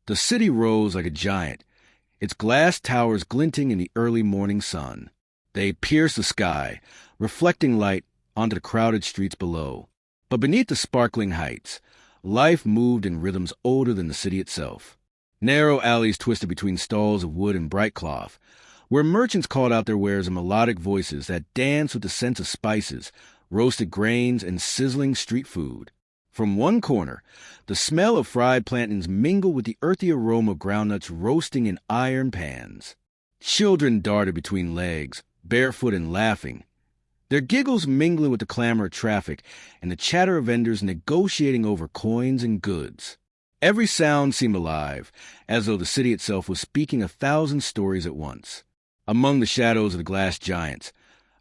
The city rose like a giant, its glass towers glinting in the early morning sun. They pierced the sky, reflecting light onto the crowded streets below. But beneath the sparkling heights, life moved in rhythms older than the city itself. Narrow alleys twisted between stalls of wood and bright cloth, where merchants called out their wares in melodic voices that danced with the scent of spices, roasted grains, and sizzling street food. From one corner, the smell of fried plantains mingled with the earthy aroma of groundnuts roasting in iron pans. Children darted between legs, barefoot and laughing, their giggles mingling with the clamor of traffic and the chatter of vendors negotiating over coins and goods. Every sound seemed alive, as though the city itself was speaking 1,000 stories at once. Among the shadows of the glass giants,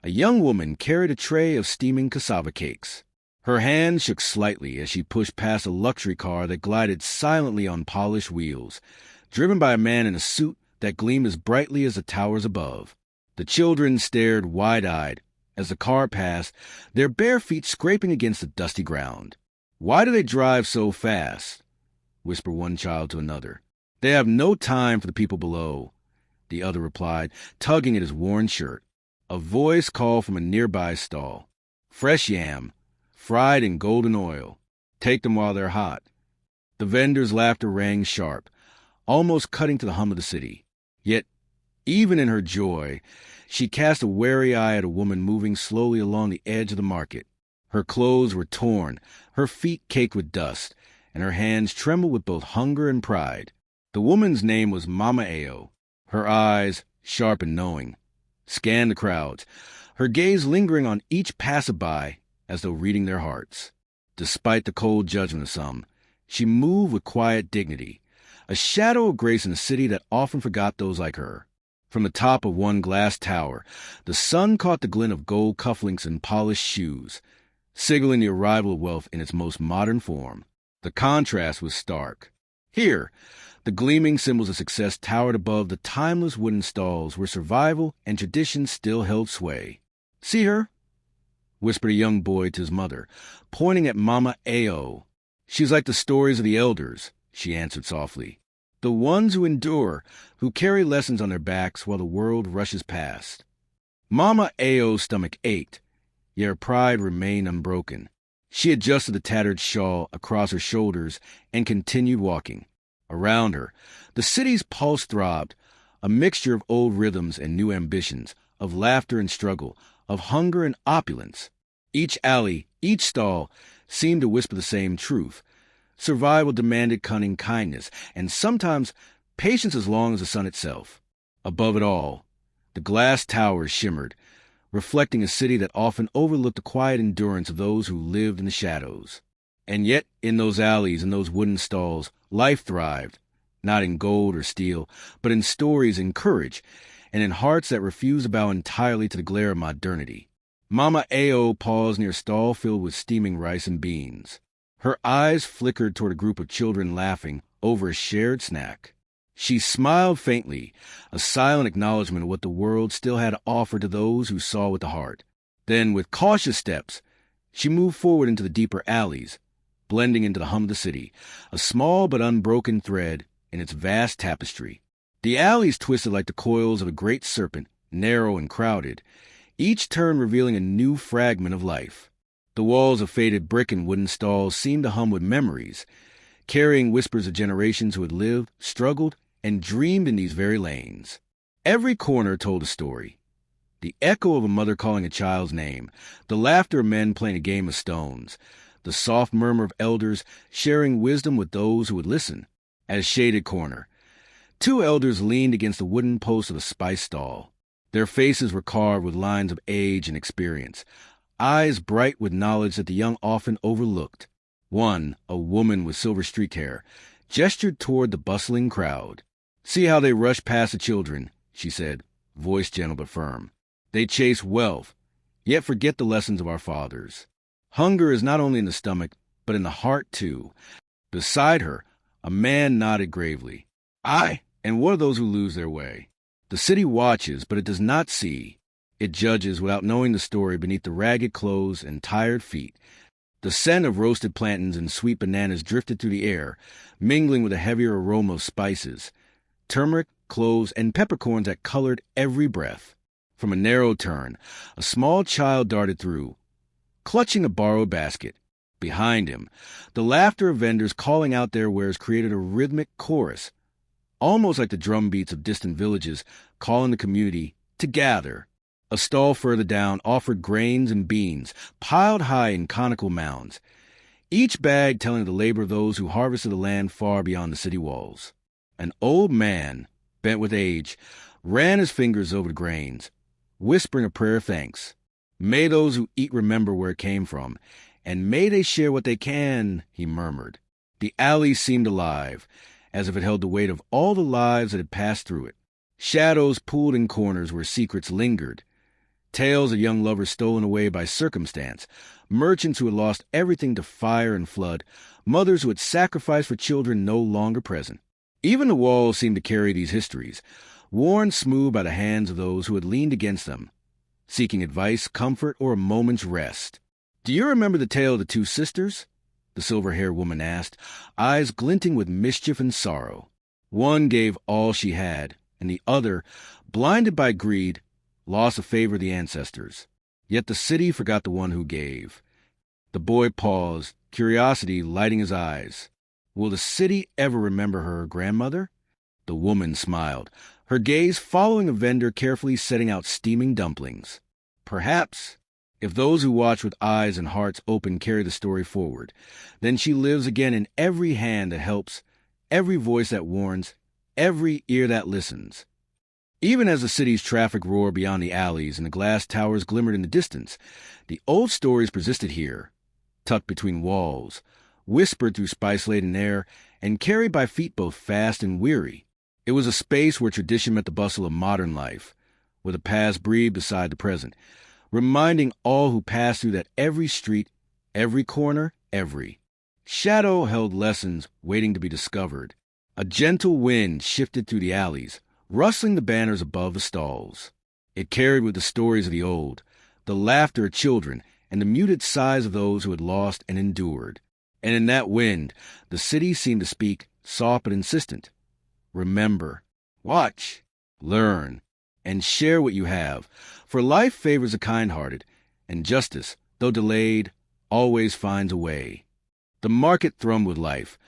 a young woman carried a tray of steaming cassava cakes. Her hand shook slightly as she pushed past a luxury car that glided silently on polished wheels, driven by a man in a suit that gleamed as brightly as the towers above. The children stared wide-eyed as the car passed, their bare feet scraping against the dusty ground. "Why do they drive so fast?" whispered one child to another. "They have no time for the people below," the other replied, tugging at his worn shirt. A voice called from a nearby stall. "Fresh yam, fried in golden oil. Take them while they're hot." The vendor's laughter rang sharp, almost cutting to the hum of the city. Yet, even in her joy, she cast a wary eye at a woman moving slowly along the edge of the market. Her clothes were torn, her feet caked with dust, and her hands trembled with both hunger and pride. The woman's name was Mama Ao. Her eyes, sharp and knowing, scanned the crowds, her gaze lingering on each passerby as though reading their hearts. Despite the cold judgment of some, she moved with quiet dignity, a shadow of grace in a city that often forgot those like her. From the top of one glass tower, the sun caught the glint of gold cufflinks and polished shoes, signaling the arrival of wealth in its most modern form. The contrast was stark. Here, the gleaming symbols of success towered above the timeless wooden stalls where survival and tradition still held sway. "See her?" whispered a young boy to his mother, pointing at Mama Ao. "She's like the stories of the elders," she answered softly. "The ones who endure, who carry lessons on their backs while the world rushes past." Mama Ao's stomach ached, yet her pride remained unbroken. She adjusted the tattered shawl across her shoulders and continued walking. Around her, the city's pulse throbbed, a mixture of old rhythms and new ambitions, of laughter and struggle, of hunger and opulence. Each alley, each stall, seemed to whisper the same truth. Survival demanded cunning kindness, and sometimes patience as long as the sun itself. Above it all, the glass towers shimmered, reflecting a city that often overlooked the quiet endurance of those who lived in the shadows. And yet, in those alleys and those wooden stalls, life thrived, not in gold or steel, but in stories and courage, and in hearts that refused to bow entirely to the glare of modernity. Mama Ao paused near a stall filled with steaming rice and beans. Her eyes flickered toward a group of children laughing over a shared snack. She smiled faintly, a silent acknowledgment of what the world still had to offer to those who saw with the heart. Then, with cautious steps, she moved forward into the deeper alleys, blending into the hum of the city, a small but unbroken thread in its vast tapestry. The alleys twisted like the coils of a great serpent, narrow and crowded, each turn revealing a new fragment of life. The walls of faded brick and wooden stalls seemed to hum with memories, carrying whispers of generations who had lived, struggled, and dreamed in these very lanes. Every corner told a story. The echo of a mother calling a child's name, the laughter of men playing a game of stones, the soft murmur of elders sharing wisdom with those who would listen. At a shaded corner, 2 elders leaned against the wooden post of a spice stall. Their faces were carved with lines of age and experience, eyes bright with knowledge that the young often overlooked. One, a woman with silver-streaked hair, gestured toward the bustling crowd. "See how they rush past the children," she said, voice gentle but firm. "They chase wealth, yet forget the lessons of our fathers. Hunger is not only in the stomach, but in the heart too." Beside her, a man nodded gravely. "Aye, and what are those who lose their way? The city watches, but it does not see. It judges without knowing the story beneath the ragged clothes and tired feet, The scent of roasted plantains and sweet bananas drifted through the air, mingling with a heavier aroma of spices, turmeric, cloves, and peppercorns that colored every breath. From a narrow turn, a small child darted through, clutching a borrowed basket. Behind him, the laughter of vendors calling out their wares created a rhythmic chorus, almost like the drum beats of distant villages calling the community to gather. A stall further down offered grains and beans, piled high in conical mounds, each bag telling of the labor of those who harvested the land far beyond the city walls. An old man, bent with age, ran his fingers over the grains, whispering a prayer of thanks. May those who eat remember where it came from, and may they share what they can, he murmured. The alley seemed alive, as if it held the weight of all the lives that had passed through it. Shadows pooled in corners where secrets lingered. Tales of young lovers stolen away by circumstance, merchants who had lost everything to fire and flood, mothers who had sacrificed for children no longer present. Even the walls seemed to carry these histories, worn smooth by the hands of those who had leaned against them, seeking advice, comfort, or a moment's rest. "Do you remember the tale of the two sisters?" the silver-haired woman asked, eyes glinting with mischief and sorrow. One gave all she had, and the other, blinded by greed, lost a favor of the ancestors. Yet the city forgot the one who gave. The boy paused, curiosity lighting his eyes. Will the city ever remember her grandmother? The woman smiled, her gaze following a vendor carefully setting out steaming dumplings. Perhaps, if those who watch with eyes and hearts open carry the story forward, then she lives again in every hand that helps, every voice that warns, every ear that listens. Even as the city's traffic roared beyond the alleys and the glass towers glimmered in the distance, the old stories persisted here, tucked between walls, whispered through spice-laden air, and carried by feet both fast and weary. It was a space where tradition met the bustle of modern life, where the past breathed beside the present, reminding all who passed through that every street, every corner, every shadow held lessons waiting to be discovered. A gentle wind shifted through the alleys, rustling the banners above the stalls. It carried with the stories of the old, the laughter of children, and the muted sighs of those who had lost and endured. And in that wind, the city seemed to speak, soft but insistent. Remember, watch, learn, and share what you have, for life favors the kind-hearted, and justice, though delayed, always finds a way. The market thrummed with life,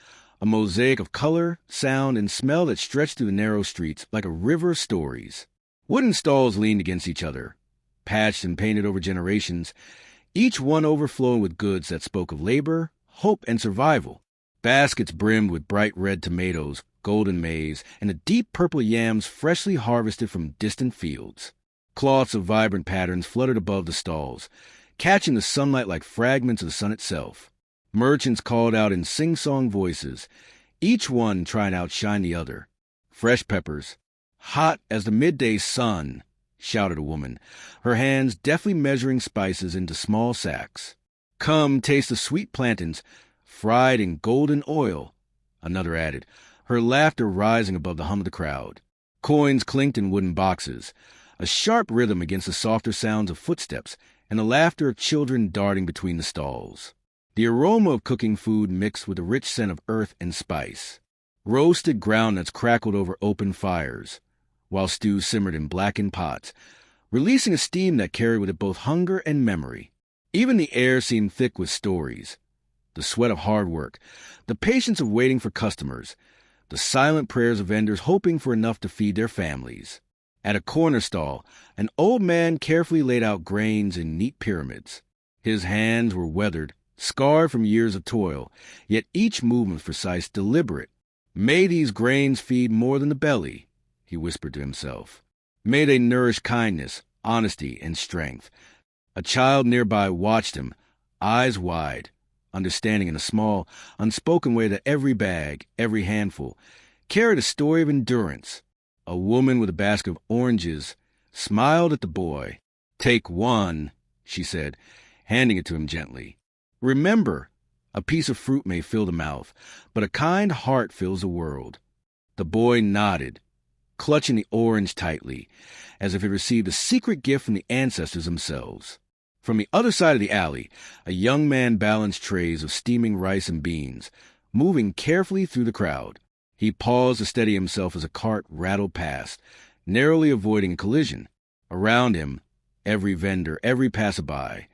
a mosaic of color, sound, and smell that stretched through the narrow streets like a river of stories. Wooden stalls leaned against each other, patched and painted over generations, each one overflowing with goods that spoke of labor, hope, and survival. Baskets brimmed with bright red tomatoes, golden maize, and the deep purple yams freshly harvested from distant fields. Cloths of vibrant patterns fluttered above the stalls, catching the sunlight like fragments of the sun itself. Merchants called out in sing-song voices, each one trying to outshine the other. "Fresh peppers, hot as the midday sun," shouted a woman, her hands deftly measuring spices into small sacks. "Come, taste the sweet plantains, fried in golden oil," another added, her laughter rising above the hum of the crowd. Coins clinked in wooden boxes, a sharp rhythm against the softer sounds of footsteps and the laughter of children darting between the stalls. The aroma of cooking food mixed with the rich scent of earth and spice. Roasted groundnuts crackled over open fires, while stews simmered in blackened pots, releasing a steam that carried with it both hunger and memory. Even the air seemed thick with stories. The sweat of hard work, the patience of waiting for customers, the silent prayers of vendors hoping for enough to feed their families. At a corner stall, an old man carefully laid out grains in neat pyramids. His hands were weathered, scarred from years of toil, yet each movement precise, deliberate. "May these grains feed more than the belly," he whispered to himself. "May they nourish kindness, honesty, and strength." A child nearby watched him, eyes wide, understanding in a small, unspoken way that every bag, every handful, carried a story of endurance. A woman with a basket of oranges smiled at the boy. "Take one," she said, handing it to him gently. "Remember, a piece of fruit may fill the mouth, but a kind heart fills the world." The boy nodded, clutching the orange tightly, as if it received a secret gift from the ancestors themselves. From the other side of the alley, a young man balanced trays of steaming rice and beans, moving carefully through the crowd. He paused to steady himself as a cart rattled past, narrowly avoiding a collision. Around him, every vendor, every passerby,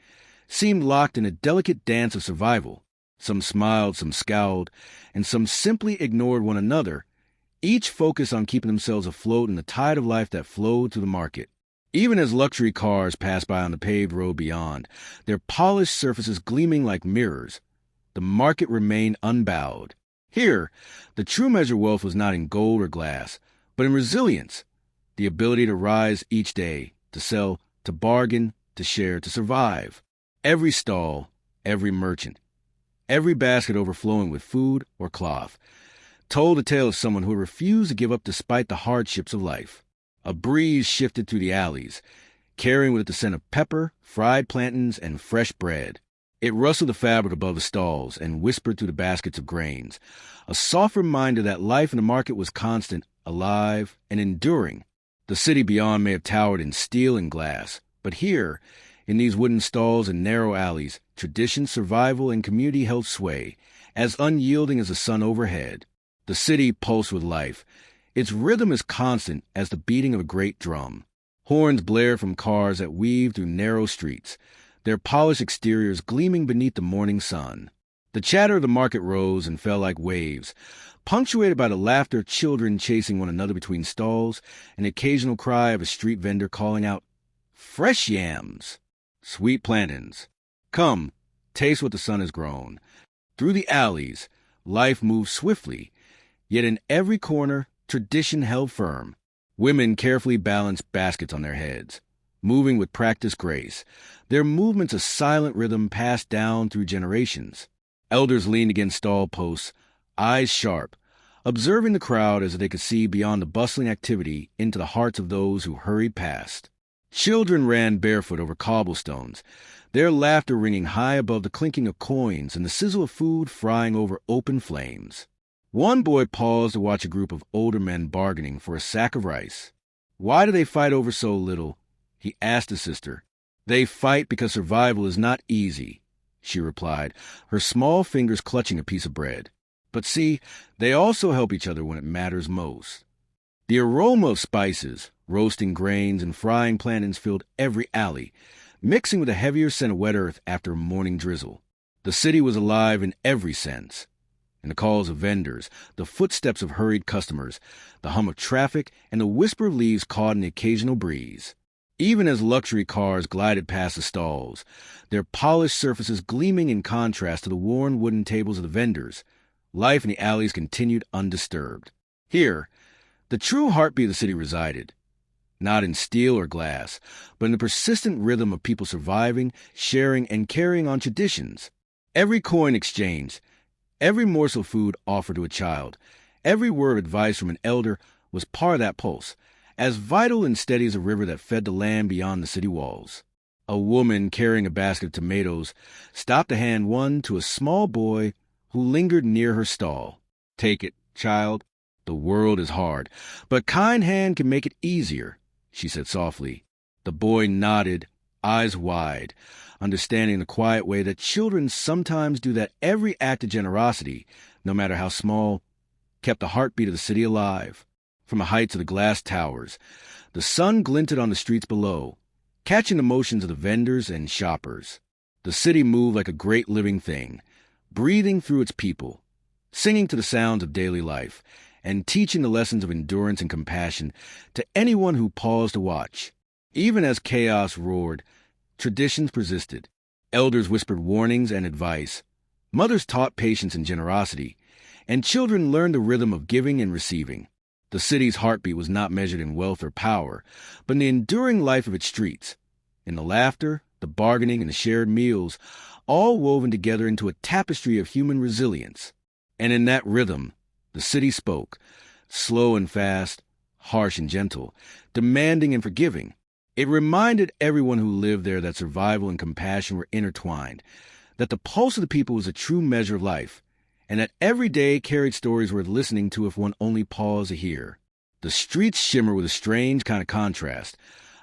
seemed locked in a delicate dance of survival. Some smiled, some scowled, and some simply ignored one another, each focused on keeping themselves afloat in the tide of life that flowed through the market. Even as luxury cars passed by on the paved road beyond, their polished surfaces gleaming like mirrors, the market remained unbowed. Here, the true measure of wealth was not in gold or glass, but in resilience, the ability to rise each day, to sell, to bargain, to share, to survive. Every stall, every merchant, every basket overflowing with food or cloth, told the tale of someone who refused to give up despite the hardships of life. A breeze shifted through the alleys, carrying with it the scent of pepper, fried plantains, and fresh bread. It rustled the fabric above the stalls and whispered through the baskets of grains, a soft reminder that life in the market was constant, alive, and enduring. The city beyond may have towered in steel and glass, but here, in these wooden stalls and narrow alleys, tradition, survival, and community held sway, as unyielding as the sun overhead. The city pulsed with life. Its rhythm as constant as the beating of a great drum. Horns blared from cars that weaved through narrow streets, their polished exteriors gleaming beneath the morning sun. The chatter of the market rose and fell like waves, punctuated by the laughter of children chasing one another between stalls, and the occasional cry of a street vendor calling out, "Fresh yams! Sweet plantains! Come, taste what the sun has grown." Through the alleys, life moved swiftly, yet in every corner, tradition held firm. Women carefully balanced baskets on their heads, moving with practiced grace, their movements a silent rhythm passed down through generations. Elders leaned against stall posts, eyes sharp, observing the crowd as they could see beyond the bustling activity into the hearts of those who hurried past. Children ran barefoot over cobblestones, their laughter ringing high above the clinking of coins and the sizzle of food frying over open flames. One boy paused to watch a group of older men bargaining for a sack of rice. "Why do they fight over so little?" he asked his sister. "They fight because survival is not easy," she replied, her small fingers clutching a piece of bread. "But see, they also help each other when it matters most." The aroma of spices, roasting grains, and frying plantains filled every alley, mixing with a heavier scent of wet earth after a morning drizzle. The city was alive in every sense. In the calls of vendors, the footsteps of hurried customers, the hum of traffic, and the whisper of leaves caught in the occasional breeze. Even as luxury cars glided past the stalls, their polished surfaces gleaming in contrast to the worn wooden tables of the vendors, life in the alleys continued undisturbed. Here, the true heartbeat of the city resided, not in steel or glass, but in the persistent rhythm of people surviving, sharing, and carrying on traditions. Every coin exchanged, every morsel of food offered to a child, every word of advice from an elder was part of that pulse, as vital and steady as a river that fed the land beyond the city walls. A woman carrying a basket of tomatoes stopped to hand one to a small boy who lingered near her stall. "Take it, child. The world is hard, but kind hand can make it easier," she said softly. The boy nodded, eyes wide, understanding the quiet way that children sometimes do that every act of generosity, no matter how small, kept the heartbeat of the city alive. From the heights of the glass towers, the sun glinted on the streets below, catching the motions of the vendors and shoppers. The city moved like a great living thing, breathing through its people, singing to the sounds of daily life, and teaching the lessons of endurance and compassion to anyone who paused to watch. Even as chaos roared, traditions persisted. Elders whispered warnings and advice. Mothers taught patience and generosity, and children learned the rhythm of giving and receiving. The city's heartbeat was not measured in wealth or power, but in the enduring life of its streets, in the laughter, the bargaining, and the shared meals, all woven together into a tapestry of human resilience. And in that rhythm, the city spoke, slow and fast, harsh and gentle, demanding and forgiving. It reminded everyone who lived there that survival and compassion were intertwined, that the pulse of the people was a true measure of life, and that every day carried stories worth listening to if one only paused to hear. The streets shimmer with a strange kind of contrast,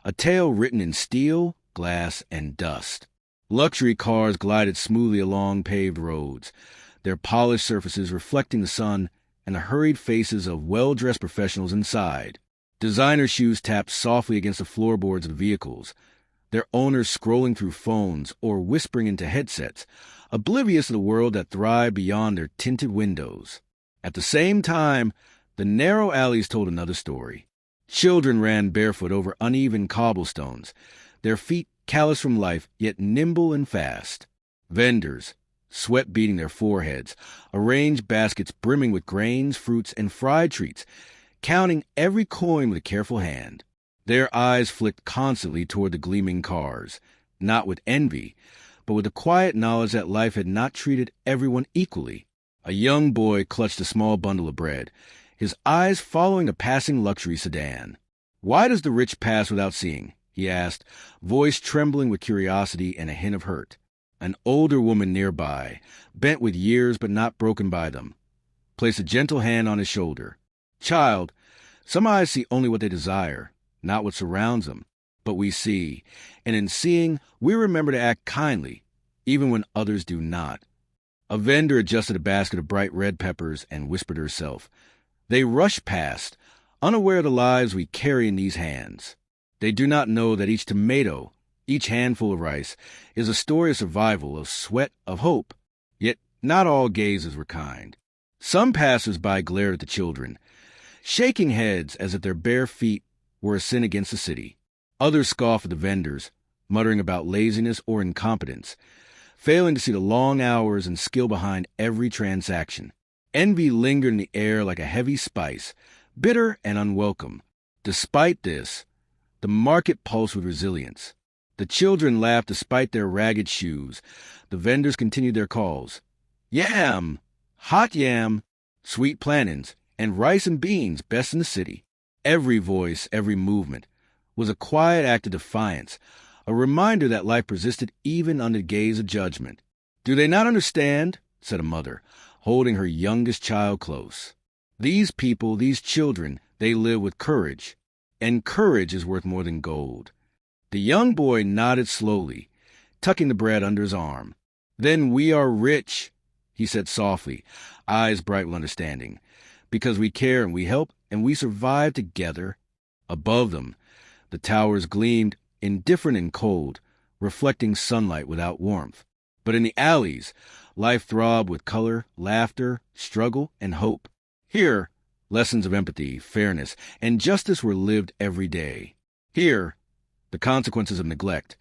a tale written in steel, glass, and dust. Luxury cars glided smoothly along paved roads, their polished surfaces reflecting the sun and the hurried faces of well-dressed professionals inside. Designer shoes tapped softly against the floorboards of the vehicles, their owners scrolling through phones or whispering into headsets, oblivious of the world that thrived beyond their tinted windows. At the same time, the narrow alleys told another story. Children ran barefoot over uneven cobblestones, their feet callous from life, yet nimble and fast. Vendors, sweat beading their foreheads, arranged baskets brimming with grains, fruits, and fried treats, counting every coin with a careful hand. Their eyes flicked constantly toward the gleaming cars, not with envy, but with the quiet knowledge that life had not treated everyone equally. A young boy clutched a small bundle of bread, his eyes following a passing luxury sedan. "Why does the rich pass without seeing?" he asked, voice trembling with curiosity and a hint of hurt. An older woman nearby, bent with years but not broken by them, placed a gentle hand on his shoulder. "Child, some eyes see only what they desire, not what surrounds them. But we see, and in seeing, we remember to act kindly, even when others do not." A vendor adjusted a basket of bright red peppers and whispered to herself. They rush past, unaware of the lives we carry in these hands. They do not know that each tomato, each handful of rice, is a story of survival, of sweat, of hope. Yet not all gazes were kind. Some passers-by glared at the children, shaking heads as if their bare feet were a sin against the city. Others scoffed at the vendors, muttering about laziness or incompetence, failing to see the long hours and skill behind every transaction. Envy lingered in the air like a heavy spice, bitter and unwelcome. Despite this, the market pulsed with resilience. The children laughed despite their ragged shoes. The vendors continued their calls. Yam, hot yam, sweet plantains, and rice and beans, best in the city. Every voice, every movement, was a quiet act of defiance, a reminder that life persisted even under the gaze of judgment. "Do they not understand?" said a mother, holding her youngest child close. "These people, these children, they live with courage, and courage is worth more than gold." The young boy nodded slowly, tucking the bread under his arm. "Then we are rich," he said softly, eyes bright with understanding, "because we care and we help and we survive together." Above them, the towers gleamed, indifferent and cold, reflecting sunlight without warmth. But in the alleys, life throbbed with color, laughter, struggle, and hope. Here, lessons of empathy, fairness, and justice were lived every day. Here, the consequences of neglect,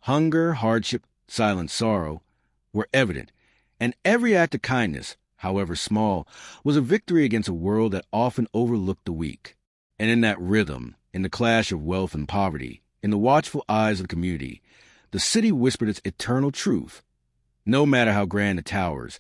hunger, hardship, silent sorrow, were evident, and every act of kindness, however small, was a victory against a world that often overlooked the weak. And in that rhythm, in the clash of wealth and poverty, in the watchful eyes of the community, the city whispered its eternal truth. No matter how grand the towers,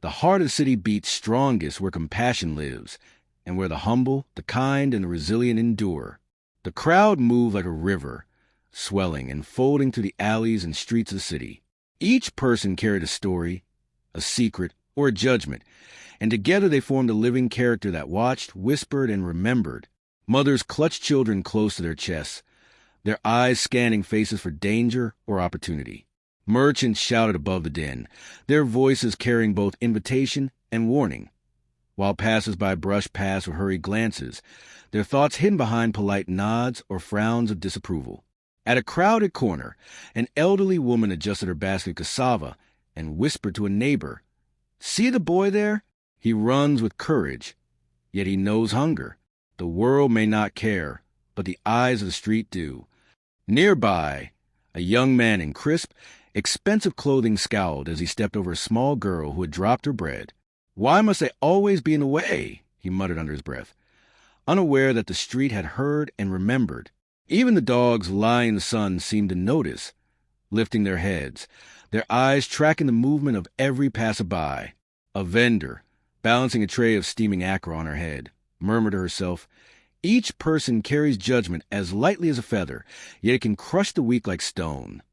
the heart of the city beats strongest where compassion lives, and where the humble, the kind, and the resilient endure. The crowd moved like a river, swelling and folding through the alleys and streets of the city. Each person carried a story, a secret, or a judgment, and together they formed a living character that watched, whispered, and remembered. Mothers clutched children close to their chests, their eyes scanning faces for danger or opportunity. Merchants shouted above the din, their voices carrying both invitation and warning, while passers-by brushed past with hurried glances, their thoughts hidden behind polite nods or frowns of disapproval. At a crowded corner, an elderly woman adjusted her basket of cassava and whispered to a neighbor, "See the boy there? He runs with courage, yet he knows hunger. The world may not care, but the eyes of the street do." Nearby, a young man in crisp, expensive clothing scowled as he stepped over a small girl who had dropped her bread. "Why must they always be in the way?" he muttered under his breath, unaware that the street had heard and remembered. Even the dogs lying in the sun seemed to notice, lifting their heads, their eyes tracking the movement of every passerby. A vendor, balancing a tray of steaming akra on her head, murmured to herself, "Each person carries judgment as lightly as a feather, yet it can crush the weak like stone."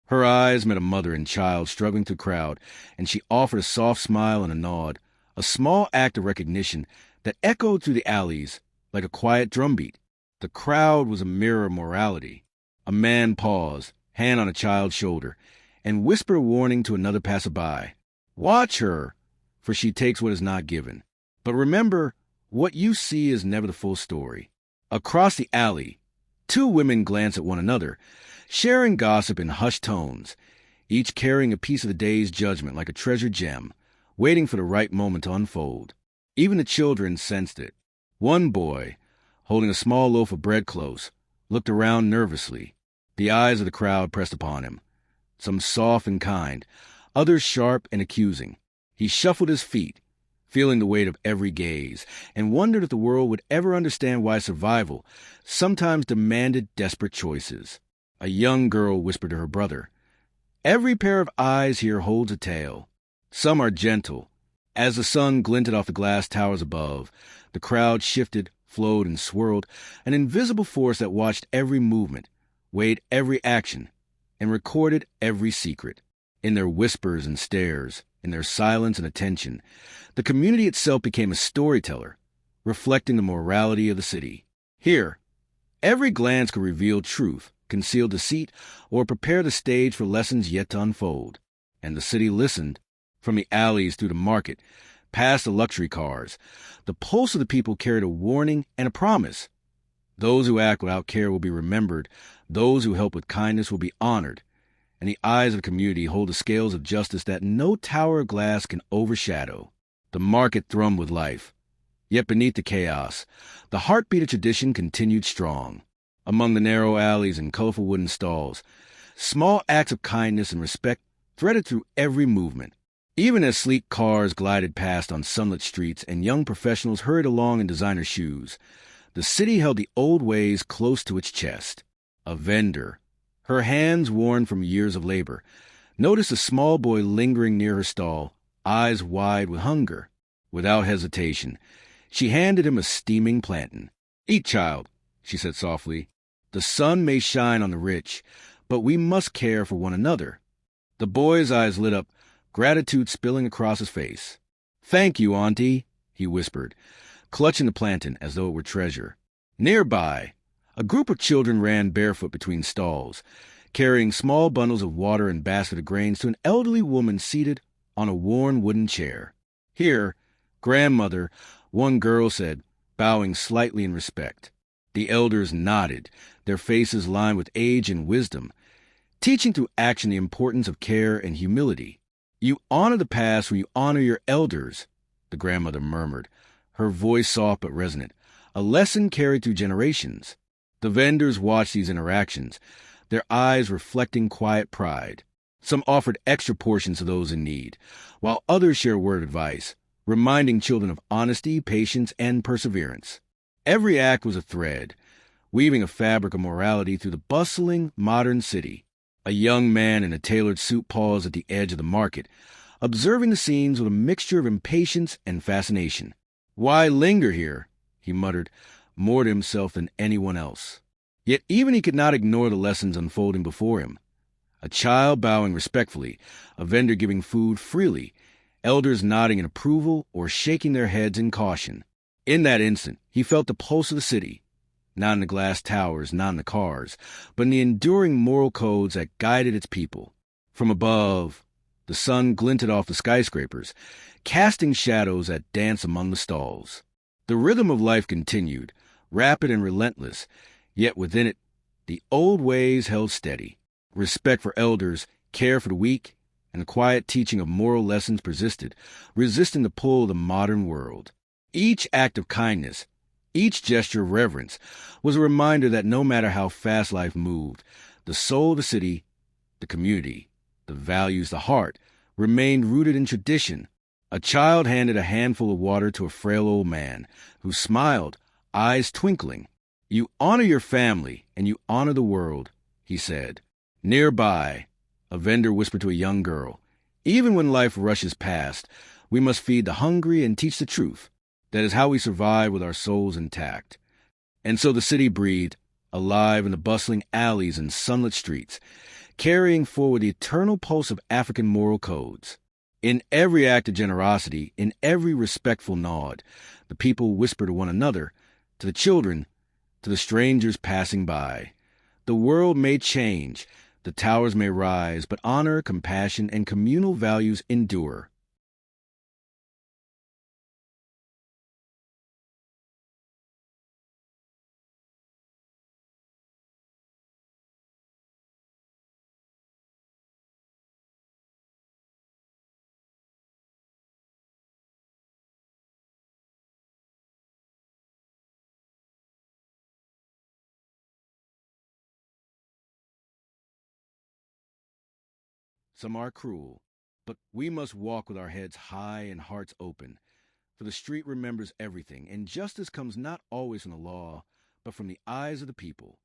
Her eyes met a mother and child struggling through the crowd, and she offered a soft smile and a nod, a small act of recognition that echoed through the alleys like a quiet drumbeat. The crowd was a mirror of morality. A man paused, hand on a child's shoulder, and whisper a warning to another passerby. Watch her, for she takes what is not given. But remember, what you see is never the full story. Across the alley, two women glance at one another, sharing gossip in hushed tones, each carrying a piece of the day's judgment like a treasured gem, waiting for the right moment to unfold. Even the children sensed it. One boy, holding a small loaf of bread close, looked around nervously, the eyes of the crowd pressed upon him, some soft and kind, others sharp and accusing. He shuffled his feet, feeling the weight of every gaze, and wondered if the world would ever understand why survival sometimes demanded desperate choices. A young girl whispered to her brother, "Every pair of eyes here holds a tale. Some are gentle." As the sun glinted off the glass towers above, the crowd shifted, flowed, and swirled, an invisible force that watched every movement, weighed every action, and recorded every secret. In their whispers and stares, in their silence and attention, the community itself became a storyteller, reflecting the morality of the city. Here, every glance could reveal truth, conceal deceit, or prepare the stage for lessons yet to unfold. And the city listened, from the alleys through the market, past the luxury cars. The pulse of the people carried a warning and a promise. Those who act without care will be remembered, those who help with kindness will be honored, and the eyes of the community hold the scales of justice that no tower of glass can overshadow. The market thrummed with life. Yet beneath the chaos, the heartbeat of tradition continued strong. Among the narrow alleys and colorful wooden stalls, small acts of kindness and respect threaded through every movement. Even as sleek cars glided past on sunlit streets and young professionals hurried along in designer shoes, the city held the old ways close to its chest. A vendor, her hands worn from years of labor, noticed a small boy lingering near her stall, eyes wide with hunger. Without hesitation, she handed him a steaming plantain. "Eat, child," she said softly. "The sun may shine on the rich, but we must care for one another." The boy's eyes lit up, gratitude spilling across his face. "Thank you, Auntie," he whispered, clutching the plantain as though it were treasure. Nearby, a group of children ran barefoot between stalls, carrying small bundles of water and basket of grains to an elderly woman seated on a worn wooden chair. "Here, grandmother," one girl said, bowing slightly in respect. The elders nodded, their faces lined with age and wisdom, teaching through action the importance of care and humility. "You honor the past when you honor your elders," the grandmother murmured, her voice soft but resonant, a lesson carried through generations. The vendors watched these interactions, their eyes reflecting quiet pride. Some offered extra portions to those in need, while others shared a word of advice, reminding children of honesty, patience, and perseverance. Every act was a thread, weaving a fabric of morality through the bustling, modern city. A young man in a tailored suit paused at the edge of the market, observing the scenes with a mixture of impatience and fascination. "Why linger here?" he muttered, more to himself than anyone else. Yet even he could not ignore the lessons unfolding before him. A child bowing respectfully, a vendor giving food freely, elders nodding in approval or shaking their heads in caution. In that instant, he felt the pulse of the city, not in the glass towers, not in the cars, but in the enduring moral codes that guided its people. From above, the sun glinted off the skyscrapers, casting shadows that danced among the stalls. The rhythm of life continued, rapid and relentless, yet within it, the old ways held steady. Respect for elders, care for the weak, and the quiet teaching of moral lessons persisted, resisting the pull of the modern world. Each act of kindness, each gesture of reverence, was a reminder that no matter how fast life moved, the soul of the city, the community, the values, the heart, remained rooted in tradition. A child handed a handful of water to a frail old man, who smiled, eyes twinkling. "You honor your family, and you honor the world," he said. Nearby, a vendor whispered to a young girl, "Even when life rushes past, we must feed the hungry and teach the truth. That is how we survive with our souls intact." And so the city breathed, alive in the bustling alleys and sunlit streets, carrying forward the eternal pulse of African moral codes. In every act of generosity, in every respectful nod, the people whispered to one another, to the children, to the strangers passing by. The world may change, The towers may rise, but honor, compassion, and communal values endure. Some are cruel, but we must walk with our heads high and hearts open, for the street remembers everything, and justice comes not always from the law, but from the eyes of the people.